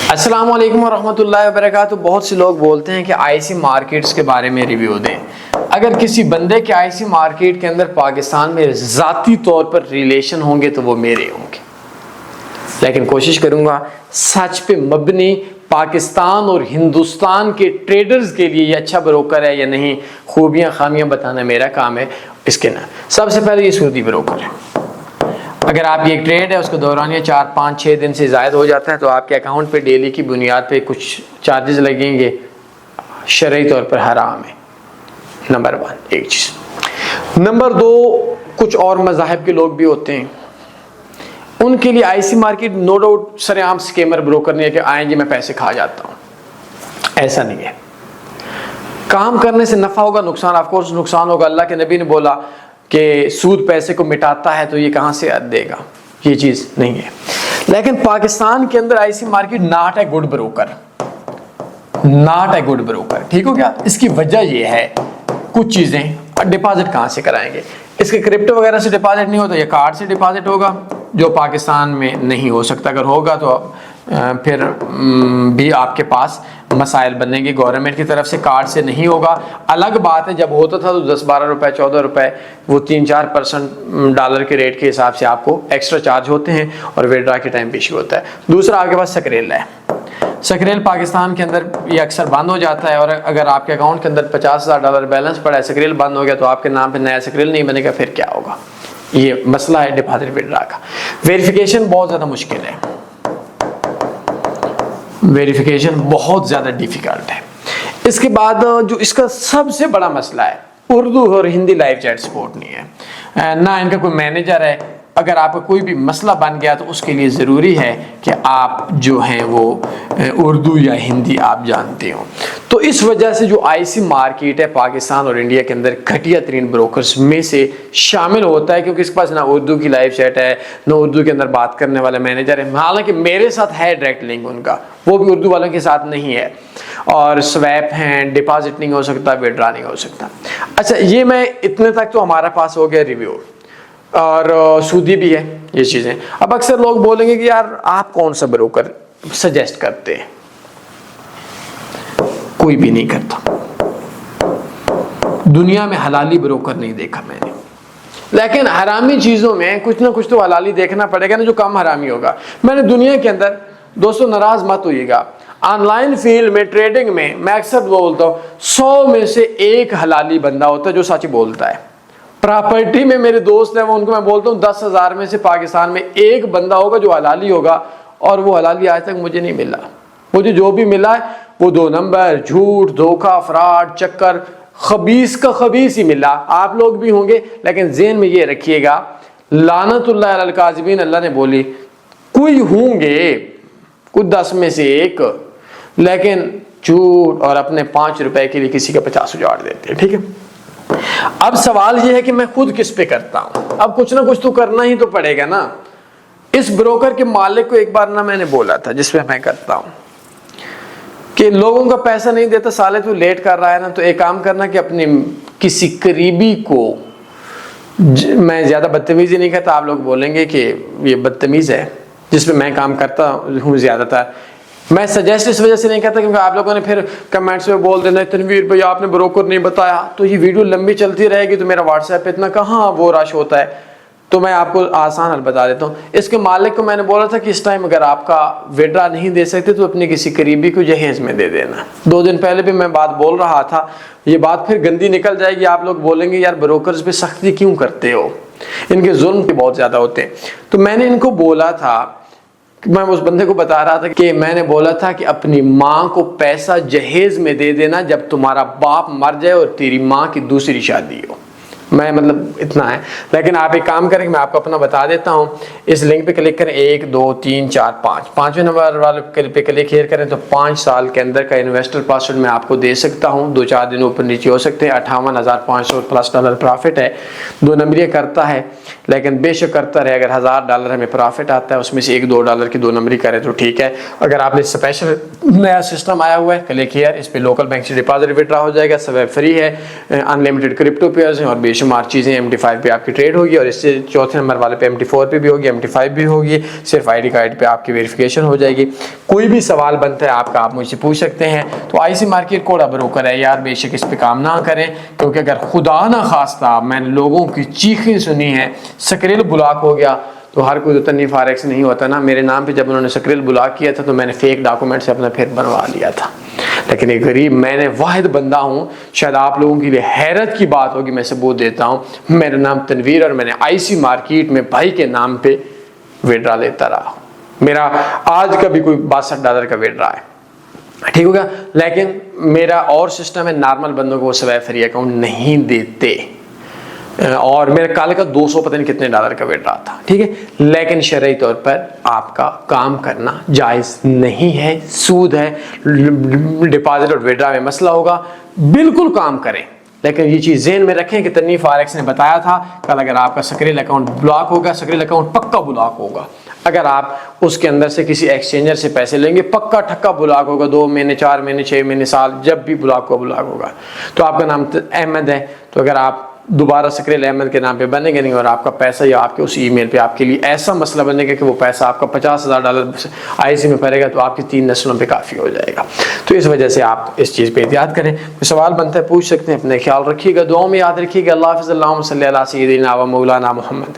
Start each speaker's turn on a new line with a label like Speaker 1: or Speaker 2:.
Speaker 1: अस्सलाम वालेकुम रहमतुल्लाहि व बरकातुहू। बहुत से लोग बोलते हैं कि आईसी मार्केट्स के बारे में रिव्यू दें। अगर किसी बंदे के आईसी मार्केट के अंदर पाकिस्तान में ज़ाती तौर पर रिलेशन होंगे तो वो मेरे होंगे, लेकिन कोशिश करूँगा सच पे मबनी पाकिस्तान और हिंदुस्तान के ट्रेडर्स के लिए ये अच्छा ब्रोकर है या नहीं, खूबियाँ खामियाँ बताना मेरा काम है। इसके ना सबसे पहले ये सऊदी ब्रोकर है। अगर आप ये ट्रेड है उसको दौरानिया 4, 5, 6 दिन से ज़ायद हो जाता है तो आपके अकाउंट पे डेली की बुनियाद पे कुछ चार्जेस लगेंगे, शरई तौर पर हराम है। नंबर 1 एक चीज़। नंबर 2, कुछ और मज़ाहिब के लोग भी होते हैं, उनके लिए आईसी मार्केट नो डाउट सरेआम स्कैमर ब्रोकर नहीं है कि आएंगे मैं पैसे खा जाता हूँ, ऐसा नहीं है। काम करने से नफ़ा होगा, नुकसान ऑफ कोर्स नुकसान होगा। अल्लाह के नबी ने बोला कि सूद पैसे को मिटाता है, तो ये कहाँ से देगा, ये चीज़ नहीं है। लेकिन पाकिस्तान के अंदर IC market not a good broker, not a good broker, ठीक हो गया। इसकी वजह ये है कुछ चीज़ें, डिपॉजिट कहाँ से कराएंगे, इसके क्रिप्टो वगैरह से डिपॉजिट नहीं होता, ये कार्ड से डिपॉजिट होगा जो पाकिस्तान में नहीं हो सकता। अगर होगा तो फिर भी आपके पास मसाइल बनेंगे गवर्नमेंट की तरफ से। कार्ड से नहीं होगा, अलग बात है जब होता था तो 10-12 रुपए 14 रुपए वो 3-4% डॉलर के रेट के हिसाब से आपको एक्स्ट्रा चार्ज होते हैं और विड्रॉ के टाइम पे इशू होता है। दूसरा आपके पास सकरेल है, सकरेल पाकिस्तान के अंदर ये अक्सर बंद हो जाता है, और अगर आपके अकाउंट के अंदर $50,000 बैलेंस पड़ा है, सकरेल बंद हो गया तो आपके नाम पे नया सकरेल नहीं बनेगा, फिर क्या होगा। ये मसला है डिपॉजिट विड्रॉ का। वेरिफिकेशन बहुत ज़्यादा मुश्किल है, वेरिफिकेशन बहुत ज़्यादा डिफ़िकल्ट है। इसके बाद जो इसका सबसे बड़ा मसला है, उर्दू और हिंदी लाइव चैट सपोर्ट नहीं है, ना इनका कोई मैनेजर है। अगर आपका कोई भी मसला बन गया तो उसके लिए ज़रूरी है कि आप जो हैं वो उर्दू या हिंदी आप जानते हो। तो इस वजह से जो आईसी मार्केट है पाकिस्तान और इंडिया के अंदर घटिया तरीन ब्रोकर्स में से शामिल होता है, क्योंकि इसके पास ना उर्दू की लाइव चैट है, ना उर्दू के अंदर बात करने वाला मैनेजर है। हालांकि मेरे साथ है डायरेक्ट लिंक उनका, वो भी उर्दू वालों के साथ नहीं है, और स्वैप हैं, डिपॉजिट नहीं हो सकता, विड्रॉ नहीं हो सकता। अच्छा, ये मैं इतने तक तो हमारा पास हो गया रिव्यू, और सूदी भी है ये चीज़ें। अब अक्सर लोग बोलेंगे कि यार आप कौन सा ब्रोकर सजेस्ट करते हैं, कोई भी नहीं करता। दुनिया में हलाली ब्रोकर नहीं देखा मैंने, लेकिन हरामी चीज़ों में कुछ ना कुछ तो हलाली देखना पड़ेगा ना, जो कम हरामी होगा। मैंने दुनिया के अंदर, दोस्तों नाराज मत होइएगा, ऑनलाइन फील्ड में ट्रेडिंग में मैं अक्सर बोलता हूँ 100 में से 1 हलाली बंदा होता है जो सच बोलता है। प्रॉपर्टी में मेरे दोस्त हैं, वो उनको मैं बोलता हूँ 10,000 में से पाकिस्तान में 1 बंदा होगा जो हलाली होगा, और वो हलाली आज तक मुझे नहीं मिला। मुझे जो भी मिला है वो 2 नंबर, झूठ, धोखा, फ्रॉड, चक्कर, खबीस का खबीस ही मिला। आप लोग भी होंगे, लेकिन ज़हन में ये रखिएगा, लानतुल्लाह अलल काज़िबीन, अल्लाह ने बोली कोई होंगे कुछ 10 में से 1, लेकिन झूठ और अपने 5 रुपए के लिए किसी का 50 उजाड़ देते हैं। ठीक है, अब सवाल यह है कि मैं खुद किस पे करता हूं। अब कुछ ना कुछ तो करना ही तो पड़ेगा ना। इस ब्रोकर के मालिक को एक बार ना मैंने बोला था, जिसपे मैं करता हूं, कि लोगों का पैसा नहीं देता, साले तू लेट कर रहा है ना, तो एक काम करना कि अपने किसी करीबी को, मैं ज्यादा बदतमीजी नहीं करता, आप लोग बोलेंगे कि ये बदतमीज है, जिसपे मैं काम करता हूँ ज्यादातर। मैं सजेस्ट इस वजह से नहीं करता क्योंकि आप लोगों ने फिर कमेंट्स में बोल देना तनवीर भाई आपने ब्रोकर नहीं बताया, तो ये वीडियो लंबी चलती रहेगी तो मेरा व्हाट्सएप पे इतना कहाँ वो रश होता है। तो मैं आपको आसान हल बता देता हूँ। इसके मालिक को मैंने बोला था कि इस टाइम अगर आपका विड्रॉ नहीं दे सकते तो अपने किसी करीबी को जहेज में दे देना। 2 दिन पहले भी मैं बात बोल रहा था, ये बात फिर गंदी निकल जाएगी, आप लोग बोलेंगे यार ब्रोकर्स पे सख्ती क्यों करते हो, इनके जुल्म भी बहुत ज़्यादा होते हैं। तो मैंने इनको बोला था, मैं उस बंदे को बता रहा था कि मैंने बोला था कि अपनी माँ को पैसा जहेज में दे देना जब तुम्हारा बाप मर जाए और तेरी माँ की दूसरी शादी हो। मैं मतलब इतना है, लेकिन आप एक काम करें, मैं आपको अपना बता देता हूँ। इस लिंक पे क्लिक करें, 1, 2, 3, 4, 5, 5वें नंबर वाले पे क्लिक करें तो 5 साल के अंदर का इन्वेस्टर पासवर्ड मैं आपको दे सकता हूँ। 2-4 दिन ऊपर नीचे हो सकते हैं। $58,500+ प्रॉफिट है। 2 नंबरिया करता है, लेकिन बेशक करता रहे। अगर $1,000 हमें प्रॉफिट आता है, उसमें से $1-2 की 2 नंबरी करें तो ठीक है। अगर आपने स्पेशल नया सिस्टम आया हुआ है, क्लिक हियर, इस पर लोकल बैंक से डिपॉजिट विड्रॉ हो जाएगा, सब फ्री है, अनलिमिटेड क्रिप्टो पेयर्स हैं और बेशक बेशुमार चीज़ें MT5 पे आपकी ट्रेड होगी और इससे चौथे नंबर वाले पे MT4 पे भी होगी, MT5 भी होगी। सिर्फ ID कार्ड पे आपकी वेरिफिकेशन हो जाएगी। कोई भी सवाल बनता है आपका, आप मुझसे पूछ सकते हैं। तो IC मार्केट कोड़ा ब्रोकर है यार, बेशक इस पे काम ना करें, क्योंकि अगर खुदा ना खास्ता मैंने लोगों की चीखें सुनी है, स्क्रिल ब्लॉक हो गया, तो हर कोई तो तन्नी फॉरेक्स नहीं होता ना। मेरे नाम पे जब उन्होंने स्क्रिल ब्लॉक किया था तो मैंने फेक डॉक्यूमेंट से अपना फिर बनवा लिया था। लेकिन एक गरीब, मैंने वाहिद बंदा हूँ, शायद आप लोगों के लिए हैरत की बात होगी, मैं सबूत देता हूँ। मेरा नाम तनवीर और मैंने IC मार्केट में भाई के नाम पे विड्रा लेता रहा। मेरा आज का भी कोई $62 का विड्रा है, ठीक होगा। लेकिन मेरा और सिस्टम है, नॉर्मल बंदों को वो स्वैप फ्री अकाउंट नहीं देते। और मेरे कल का 200 पता नहीं कितने डॉलर का विड्रा था, ठीक है। लेकिन शरई तौर पर आपका काम करना जायज़ नहीं है, सूद है, डिपॉजिट और विड्रा में मसला होगा। बिल्कुल काम करें, लेकिन ये चीज़ ज़हन में रखें कि तन्नी फॉरेक्स ने बताया था कल अगर आपका स्क्रिल अकाउंट ब्लॉक होगा, स्क्रिल अकाउंट पक्का ब्लॉक होगा। अगर आप उसके अंदर से किसी एक्सचेंजर से पैसे लेंगे, पक्का ठक्का ब्लॉक होगा। 2 महीने, 4 महीने, 6 महीने, साल, जब भी ब्लॉक होगा। तो आपका नाम अहमद है, तो अगर आप दोबारा स्क्रिल अहमद के नाम पे बनेंगे नहीं और आपका पैसा या आपके उस ईमेल पे आपके लिए ऐसा मसला बनेगा कि वो पैसा आपका $50,000 IC में पड़ेगा, तो आपकी 3 नस्लों पे काफ़ी हो जाएगा। तो इस वजह से आप इस चीज़ पे एहतियात करें। कोई सवाल बनता है पूछ सकते हैं। अपने ख्याल रखिएगा, दुआओं में याद रखिएगा। अल्लाह हाफ़िज़। अल्लाहुम्मा सल्ली अला सय्यिदिना व मौलाना मुहम्मद।